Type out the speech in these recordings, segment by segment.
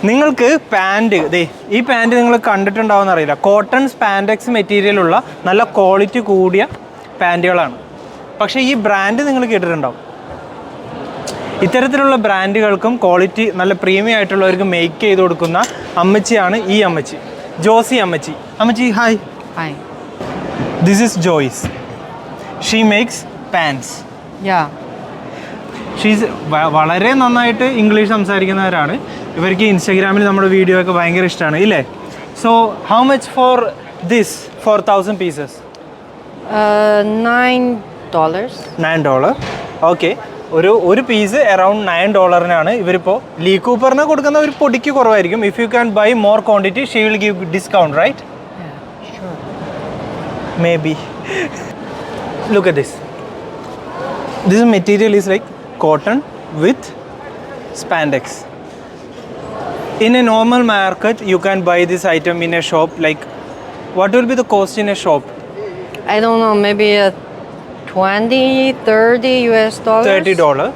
നിങ്ങൾക്ക് പാൻറ് ഈ പാൻറ് നിങ്ങൾ കണ്ടിട്ടുണ്ടാവുമെന്ന് അറിയില്ല. കോട്ടൺ സ്പാൻഡെക്സ് മെറ്റീരിയലുള്ള നല്ല ക്വാളിറ്റി കൂടിയ പാൻറ്റുകളാണ്. പക്ഷേ ഈ ബ്രാൻഡ് നിങ്ങൾ കേട്ടിട്ടുണ്ടാവും. ഇത്തരത്തിലുള്ള ബ്രാൻഡുകൾക്കും ക്വാളിറ്റി നല്ല പ്രീമിയം ആയിട്ടുള്ളവർക്ക് മേക്ക് ചെയ്ത് കൊടുക്കുന്ന അമ്മച്ചിയാണ് ഈ അമ്മച്ചി, ജോസി അമ്മച്ചി. അമ്മച്ചി hi. Hi. This is Joyce. She makes pants. Yeah. She's വളരെ നന്നായിട്ട് ഇംഗ്ലീഷ് സംസാരിക്കുന്നവരാണ്. ഇവർക്ക് ഇൻസ്റ്റാഗ്രാമിൽ നമ്മുടെ വീഡിയോ ഒക്കെ ഭയങ്കര ഇഷ്ടമാണ് ഇല്ലേ? So how much for this 4,000 pieces? $9. $9. Okay. ഒരു പീസ് അറൗണ്ട് $9 ഇവരിപ്പോൾ ലീ കൂപ്പറിന് കൊടുക്കുന്ന ഒരു പൊടിക്ക് കുറവായിരിക്കും. If you can buy more quantity she will give discount, right? Maybe. Look at this. This material is like cotton with spandex. In a normal market you can buy this item in a shop. Like what will be the cost in a shop? I don't know, maybe $20-30 US. $30.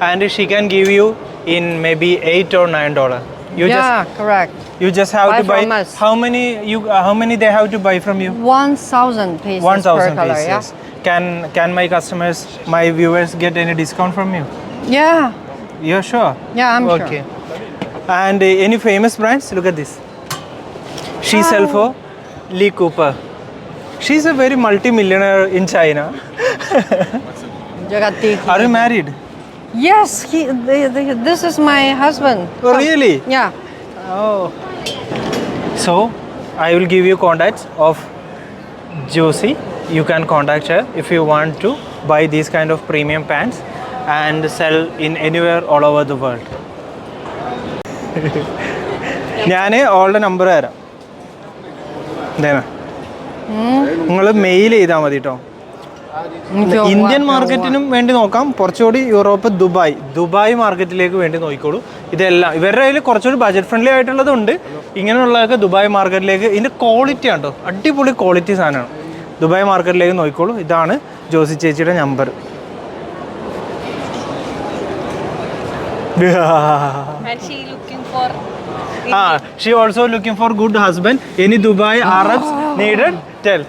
And she can give you in maybe $8 or $9. Correct. You just have Buy to buy. from us. How many they have to buy from you? 1,000 pieces 1,000 per color. pieces. Can my customers, my viewers get any discount from you? Yeah. You're sure? Yeah, I'm Okay. sure. And any famous brands? Look at this. She sell for Lee Cooper. She's a very multi-millionaire in China. Are you married? Yes, this is my husband. Oh, really? Yeah. Oh. So, I will give you contacts of Josie. You can contact her if you want to buy these kind of premium pants and sell in anywhere all over the world. ഞാൻ ഓളുടെ number തരാം. നിങ്ങൾ mail ചെയ്താൽ മതി കേട്ടോ. Indian മാർക്കറ്റിനും വേണ്ടി നോക്കാം, കുറച്ചുകൂടി Europe, Dubai മാർക്കറ്റിലേക്ക് വേണ്ടി നോക്കിക്കോളൂ. ഇതെല്ലാം ഇവരുടെ കയ്യിൽ കുറച്ചുകൂടി ബജറ്റ് ഫ്രണ്ട്ലി ആയിട്ടുള്ളതുണ്ട്. ഇങ്ങനെയുള്ളതൊക്കെ ദുബായ് മാർക്കറ്റിലേക്ക്. ഇതിൻ്റെ ക്വാളിറ്റി ആണ് കേട്ടോ, അടിപൊളി ക്വാളിറ്റി സാധനമാണ്. ദുബായ് മാർക്കറ്റിലേക്ക് നോക്കിക്കോളൂ. ഇതാണ് ജോസി ചേച്ചിയുടെ number. And she looking for she also looking for good husband. Any Dubai Arabs needed? Tell.